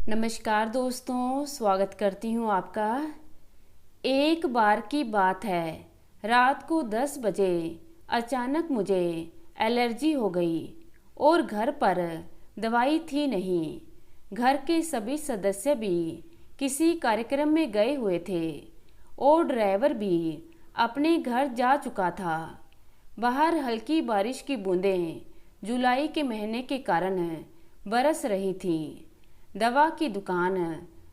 नमस्कार दोस्तों, स्वागत करती हूँ आपका। एक बार की बात है, रात को 10 बजे अचानक मुझे एलर्जी हो गई और घर पर दवाई थी नहीं। घर के सभी सदस्य भी किसी कार्यक्रम में गए हुए थे और ड्राइवर भी अपने घर जा चुका था। बाहर हल्की बारिश की बूंदें जुलाई के महीने के कारण बरस रही थी। दवा की दुकान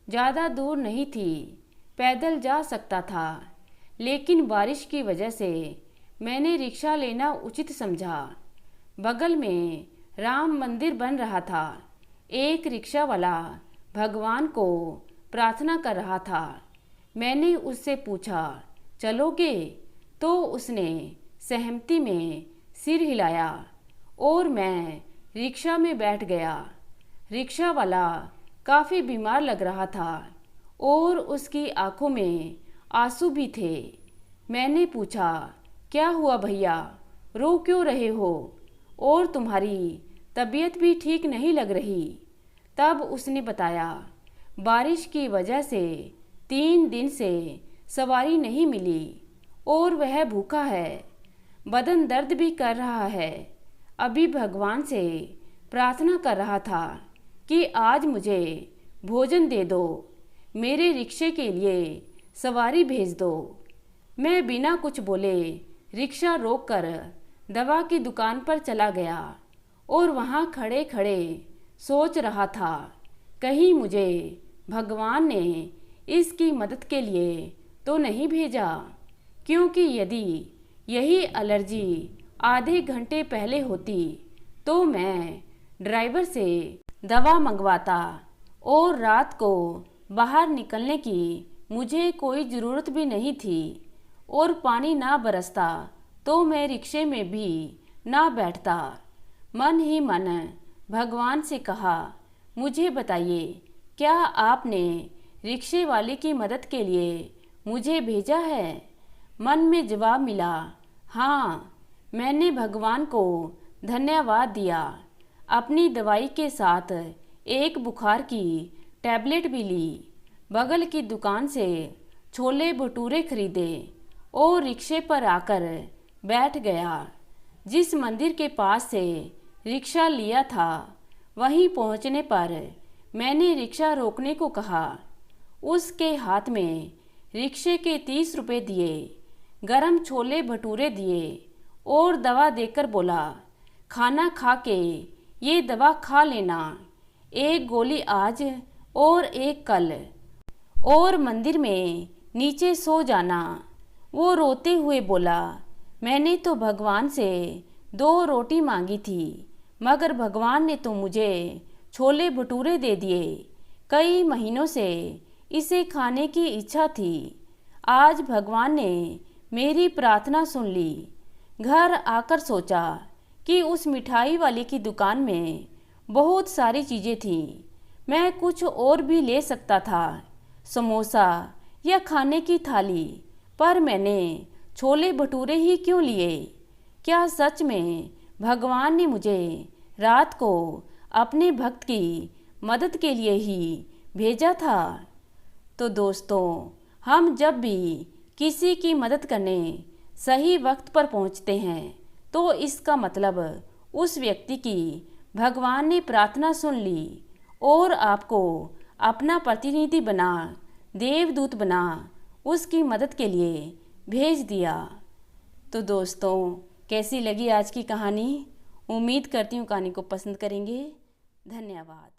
ज़्यादा दूर नहीं थी, पैदल जा सकता था, लेकिन बारिश की वजह से मैंने रिक्शा लेना उचित समझा। बगल में राम मंदिर बन रहा था। एक रिक्शा वाला भगवान को प्रार्थना कर रहा था। मैंने उससे पूछा, चलोगे? तो उसने सहमति में सिर हिलाया और मैं रिक्शा में बैठ गया। रिक्शा वाला काफ़ी बीमार लग रहा था और उसकी आंखों में आंसू भी थे। मैंने पूछा, क्या हुआ भैया, रो क्यों रहे हो? और तुम्हारी तबीयत भी ठीक नहीं लग रही। तब उसने बताया, बारिश की वजह से 3 दिन से सवारी नहीं मिली और वह भूखा है, बदन दर्द भी कर रहा है। अभी भगवान से प्रार्थना कर रहा था कि आज मुझे भोजन दे दो, मेरे रिक्शे के लिए सवारी भेज दो। मैं बिना कुछ बोले रिक्शा रोककर दवा की दुकान पर चला गया और वहाँ खड़े खड़े सोच रहा था, कहीं मुझे भगवान ने इसकी मदद के लिए तो नहीं भेजा, क्योंकि यदि यही एलर्जी आधे घंटे पहले होती तो मैं ड्राइवर से दवा मंगवाता और रात को बाहर निकलने की मुझे कोई ज़रूरत भी नहीं थी और पानी ना बरसता तो मैं रिक्शे में भी ना बैठता। मन ही मन भगवान से कहा, मुझे बताइए, क्या आपने रिक्शे वाले की मदद के लिए मुझे भेजा है? मन में जवाब मिला, हाँ। मैंने भगवान को धन्यवाद दिया। अपनी दवाई के साथ एक बुखार की टैबलेट भी ली। बगल की दुकान से छोले भटूरे खरीदे और रिक्शे पर आकर बैठ गया। जिस मंदिर के पास से रिक्शा लिया था, वहीं पहुंचने पर मैंने रिक्शा रोकने को कहा। उसके हाथ में रिक्शे के 30 रुपये दिए, गरम छोले भटूरे दिए और दवा देकर बोला, खाना खा के ये दवा खा लेना, एक गोली आज और एक कल, और मंदिर में नीचे सो जाना। वो रोते हुए बोला, मैंने तो भगवान से 2 रोटी मांगी थी, मगर भगवान ने तो मुझे छोले भटूरे दे दिए। कई महीनों से इसे खाने की इच्छा थी। आज भगवान ने मेरी प्रार्थना सुन ली। घर आकर सोचा कि उस मिठाई वाले की दुकान में बहुत सारी चीज़ें थीं। मैं कुछ और भी ले सकता था, समोसा या खाने की थाली, पर मैंने छोले भटूरे ही क्यों लिए? क्या सच में भगवान ने मुझे रात को अपने भक्त की मदद के लिए ही भेजा था? तो दोस्तों, हम जब भी किसी की मदद करने सही वक्त पर पहुंचते हैं तो इसका मतलब उस व्यक्ति की भगवान ने प्रार्थना सुन ली और आपको अपना प्रतिनिधि बना, देवदूत बना उसकी मदद के लिए भेज दिया। तो दोस्तों, कैसी लगी आज की कहानी? उम्मीद करती हूँ कहानी को पसंद करेंगे। धन्यवाद।